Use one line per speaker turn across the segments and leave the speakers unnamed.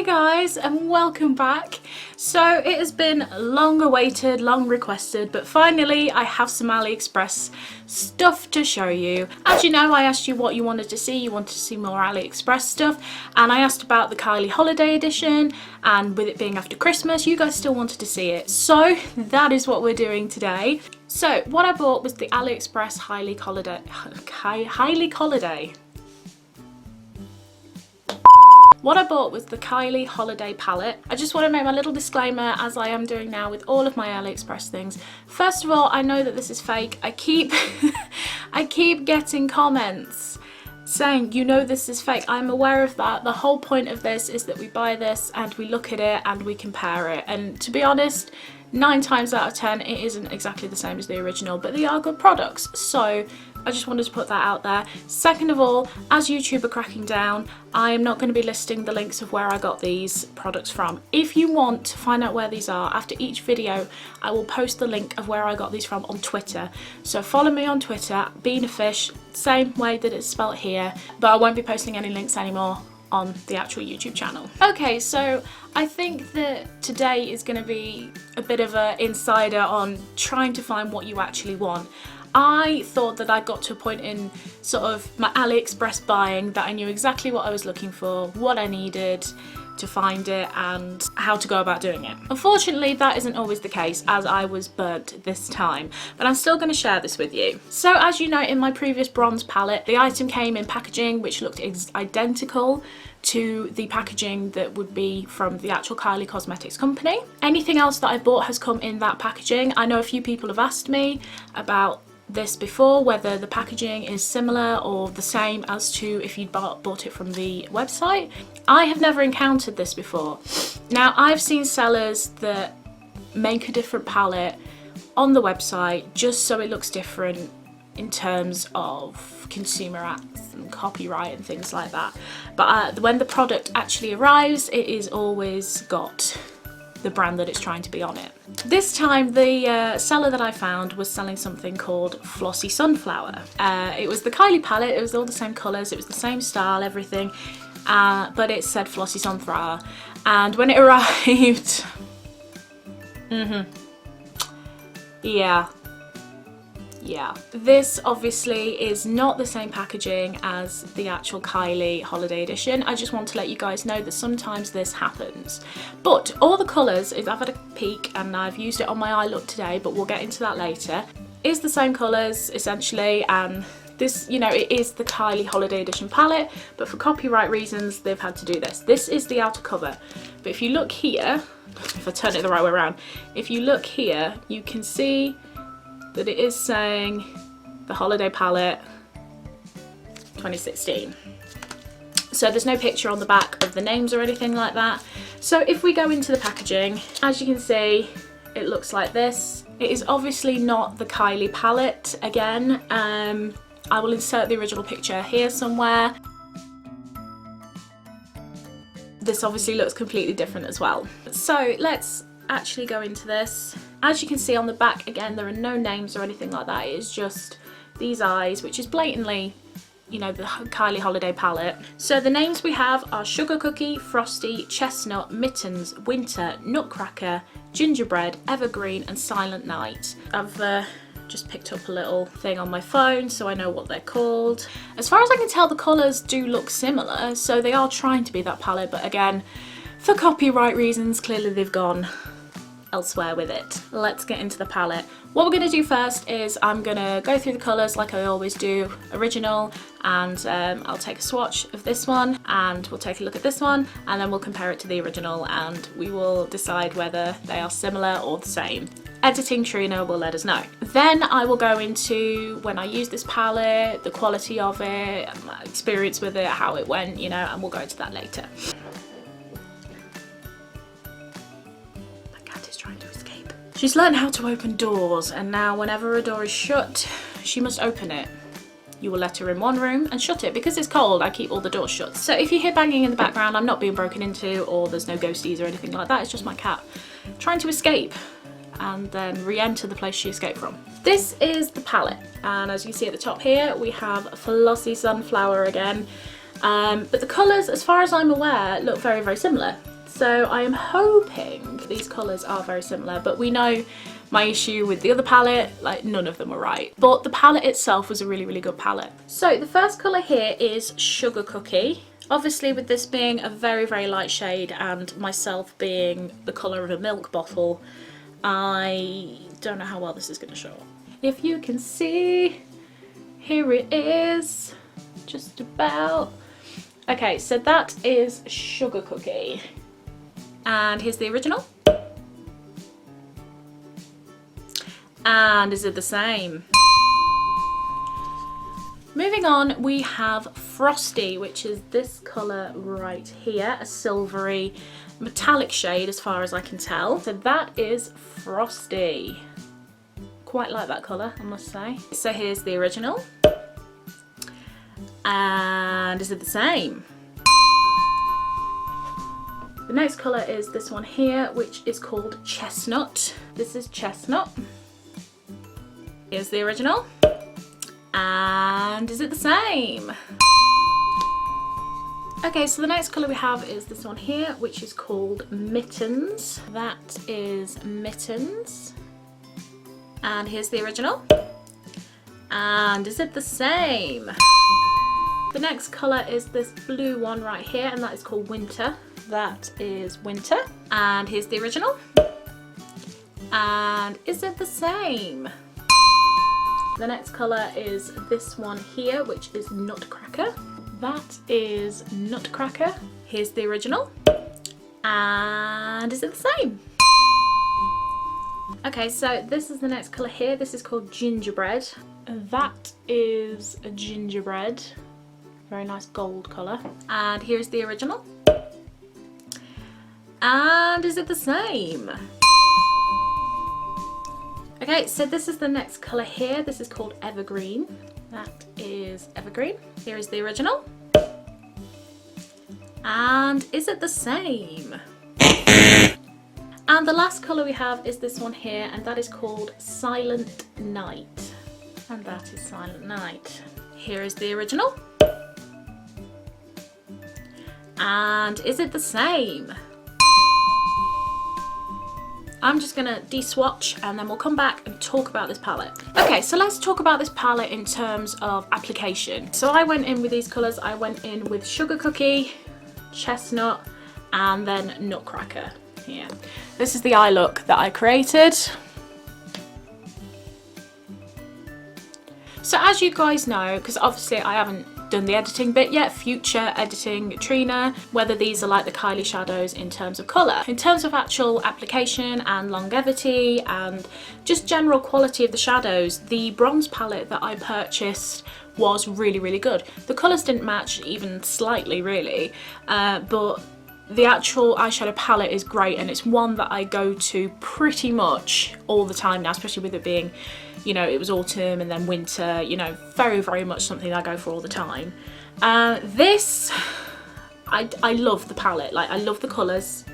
Hey guys, and welcome back. So it has been long awaited, long requested, but finally I have some Aliexpress stuff to show you. As you know, I asked you what you wanted to see. You wanted to see more Aliexpress stuff, and I asked about the Kylie holiday edition, and with it being after Christmas, you guys still wanted to see it. So that is what we're doing today. So what I bought was the Aliexpress Kylie holiday. What I bought was the Kylie holiday palette. I just want to make my little disclaimer, as I am doing now with all of my Aliexpress things. First of all, I know that this is fake. I keep getting comments saying, you know, this is fake. I'm aware of that. The whole point of this is that we buy this and we look at it and we compare it. And to be honest, 9 times out of 10 it isn't exactly the same as the original, but they are good products. So I just wanted to put that out there. Second of all, as YouTube are cracking down, I am not going to be listing the links of where I got these products from. If you want to find out where these are, after each video I will post the link of where I got these from on Twitter. So follow me on Twitter, Beenafish, same way that it's spelled here, but I won't be posting any links anymore on the actual YouTube channel. Okay, so I think that today is going to be a bit of an insider on trying to find what you actually want. I thought that I got to a point in sort of my Aliexpress buying that I knew exactly what I was looking for, what I needed to find it, and how to go about doing it. Unfortunately, that isn't always the case, as I was burnt this time, but I'm still going to share this with you. So as you know, in my previous bronze palette, the item came in packaging which looked identical to the packaging that would be from the actual Kylie Cosmetics company. Anything else that I bought has come in that packaging. I know a few people have asked me about this before, whether the packaging is similar or the same as to if you'd bought it from the website. I have never encountered this before. Now, I've seen sellers that make a different palette on the website just so it looks different in terms of consumer acts and copyright and things like that, but when the product actually arrives, it is always got the brand that it's trying to be on it. This time the seller that I found was selling something called Flossy Sunflower. It was the Kylie palette, it was all the same colours, it was the same style, everything, but it said Flossy Sunflower, and when it arrived, yeah, this obviously is not the same packaging as the actual Kylie holiday edition. I just want to let you guys know that sometimes this happens. But all the colours, I've had a peek and I've used it on my eye look today, but we'll get into that later, is the same colours essentially, and this, you know, it is the Kylie holiday edition palette, but for copyright reasons they've had to do this. This is the outer cover, but if you look here, if I turn it the right way around, if you look here, you can see that it is saying the holiday palette 2016. So there's no picture on the back of the names or anything like that. So if we go into the packaging, as you can see, it looks like this. It is obviously not the Kylie palette again. I will insert the original picture here somewhere. This obviously looks completely different as well. So let's actually go into this. As you can see on the back, again, there are no names or anything like that. It is just these eyes, which is blatantly, you know, the Kylie holiday palette. So the names we have are Sugar Cookie, Frosty, Chestnut, Mittens, Winter, Nutcracker, Gingerbread, Evergreen and Silent Night. I've just picked up a little thing on my phone so I know what they're called. As far as I can tell, the colours do look similar, so they are trying to be that palette, but again, for copyright reasons, clearly they've gone elsewhere with it. Let's get into the palette. What we're going to do first is I'm going to go through the colours like I always do, original, and I'll take a swatch of this one and we'll take a look at this one, and then we'll compare it to the original and we will decide whether they are similar or the same. Editing Trina will let us know. Then I will go into when I use this palette, the quality of it, my experience with it, how it went, you know, and we'll go into that later. She's learned how to open doors, and now whenever a door is shut, she must open it. You will let her in one room and shut it. Because it's cold, I keep all the doors shut. So if you hear banging in the background, I'm not being broken into, or there's no ghosties or anything like that. It's just my cat trying to escape and then re-enter the place she escaped from. This is the palette, and as you see at the top here, we have Flossy Sunflower again. But the colours, as far as I'm aware, look very, very similar. So I am hoping these colours are very similar, but we know my issue with the other palette, like none of them were right. But the palette itself was a really, really good palette. So the first colour here is Sugar Cookie. Obviously with this being a very, very light shade and myself being the colour of a milk bottle, I don't know how well this is going to show up. If you can see, here it is, just about. Okay, so that is Sugar Cookie. And here's the original. And is it the same? Moving on, we have Frosty, which is this colour right here, a silvery metallic shade as far as I can tell. So that is Frosty. Quite like that colour, I must say. So here's the original. And is it the same? The next colour is this one here, which is called Chestnut. This is Chestnut. Here's the original. And is it the same? Okay, so the next colour we have is this one here, which is called Mittens. That is Mittens. And here's the original. And is it the same? The next colour is this blue one right here, and that is called Winter. That is Winter. And here's the original. And is it the same? The next colour is this one here, which is Nutcracker. That is Nutcracker. Here's the original. And is it the same? Okay, so this is the next colour here. This is called Gingerbread. That is a gingerbread. Very nice gold colour. And here's the original. And is it the same? Okay, so this is the next colour here. This is called Evergreen. That is Evergreen. Here is the original. And is it the same? And the last colour we have is this one here, and that is called Silent Night. And that is Silent Night. Here is the original. And is it the same? I'm just gonna de-swatch and then we'll come back and talk about this palette. Okay, so let's talk about this palette in terms of application. So I went in with these colours. I went in with Sugar Cookie, Chestnut, and then Nutcracker here. This is the eye look that I created. So as you guys know, because obviously I haven't done the editing bit yet, future editing Trina, whether these are like the Kylie shadows in terms of colour. In terms of actual application and longevity and just general quality of the shadows, the bronze palette that I purchased was really, really good. The colours didn't match even slightly really, but the actual eyeshadow palette is great, and it's one that I go to pretty much all the time now, especially with it being, you know, it was autumn and then winter, you know, very, very much something I go for all the time. This, I love the palette, like I love the colours.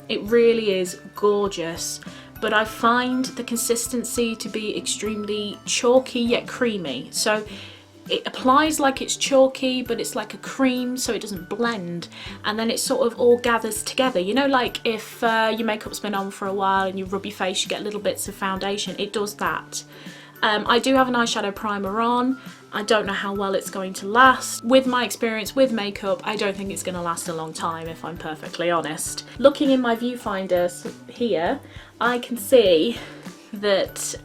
It really is gorgeous, but I find the consistency to be extremely chalky yet creamy. So it applies like it's chalky, but it's like a cream, so it doesn't blend, and then it sort of all gathers together. You know, like if your makeup's been on for a while and you rub your face, you get little bits of foundation. It does that. I do have an eyeshadow primer on. I don't know how well it's going to last. With my experience with makeup, I don't think it's going to last a long time, if I'm perfectly honest. Looking in my viewfinder here, I can see that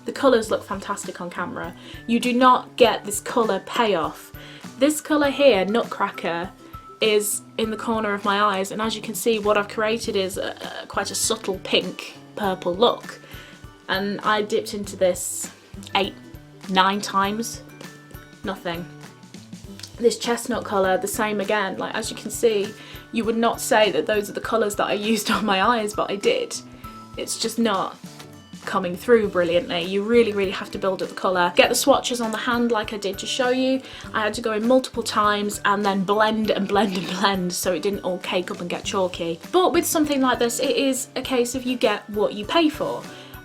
the colours look fantastic on camera. You do not get this colour payoff. This colour here, Nutcracker, is in the corner of my eyes, and as you can see, what I've created is quite a subtle pink purple look. And I dipped into this 8, 9 times, nothing. This chestnut colour, the same again. Like, as you can see, you would not say that those are the colours that I used on my eyes, but I did. It's just not coming through brilliantly. You really, really have to build up the colour. Get the swatches on the hand like I did to show you. I had to go in multiple times and then blend and blend and blend so it didn't all cake up and get chalky. But with something like this, it is a case of you get what you pay for.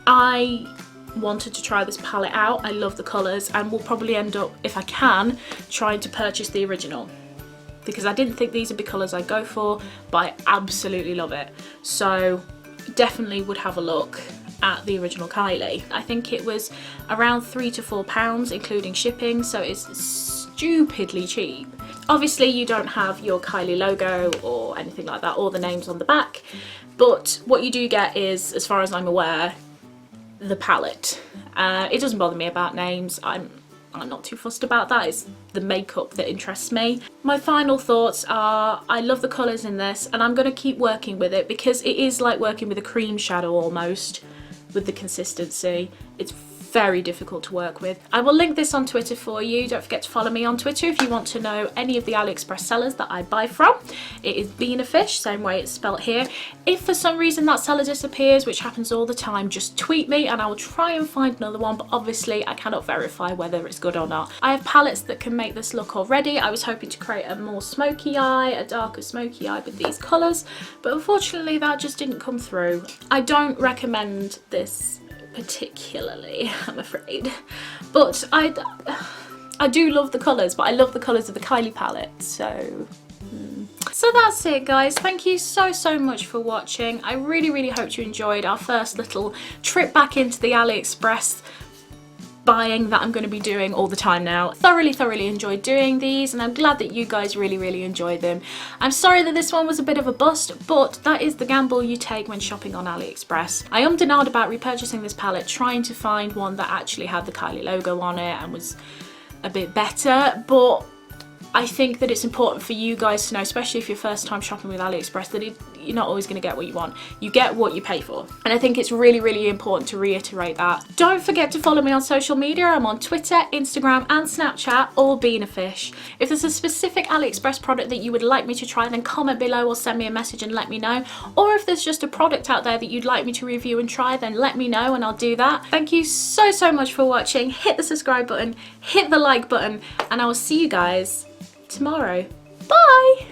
I wanted to try this palette out. I love the colours, and will probably end up, if I can, trying to purchase the original. because I didn't think these would be colours I'd go for, but I absolutely love it. So definitely would have a look at the original Kylie. I think it was around £3 to £4 including shipping, so it's stupidly cheap. Obviously you don't have your Kylie logo or anything like that, or the names on the back, but what you do get is, as far as I'm aware, the palette. It doesn't bother me about names. I'm not too fussed about that. It's the makeup that interests me. My final thoughts are, I love the colours in this, and I'm going to keep working with it because it is like working with a cream shadow almost, with the consistency. It's very difficult to work with. I will link this on Twitter for you. Don't forget to follow me on Twitter if you want to know any of the AliExpress sellers that I buy from. It is Beenafish, same way it's spelt here. If for some reason that seller disappears, which happens all the time, just tweet me and I will try and find another one, but obviously I cannot verify whether it's good or not. I have palettes that can make this look already. I was hoping to create a more smoky eye, a darker smoky eye with these colours, but unfortunately that just didn't come through. I don't recommend this particularly, I'm afraid, but I do love the colours, but I love the colours of the Kylie palette, so that's it guys. Thank you so much for watching. I really hope you enjoyed our first little trip back into the AliExpress buying that I'm going to be doing all the time now. Thoroughly enjoyed doing these, and I'm glad that you guys really enjoyed them. I'm sorry that this one was a bit of a bust, but that is the gamble you take when shopping on AliExpress. I ummed and ahed about repurchasing this palette, trying to find one that actually had the Kylie logo on it and was a bit better, but I think that it's important for you guys to know, especially if you're first time shopping with AliExpress, that you're not always going to get what you want. You get what you pay for. And I think it's really important to reiterate that. Don't forget to follow me on social media. I'm on Twitter, Instagram and Snapchat, all Beenafish. If there's a specific AliExpress product that you would like me to try, then comment below or send me a message and let me know. Or if there's just a product out there that you'd like me to review and try, then let me know and I'll do that. Thank you so much for watching. Hit the subscribe button, hit the like button, and I will see you guys tomorrow. Bye!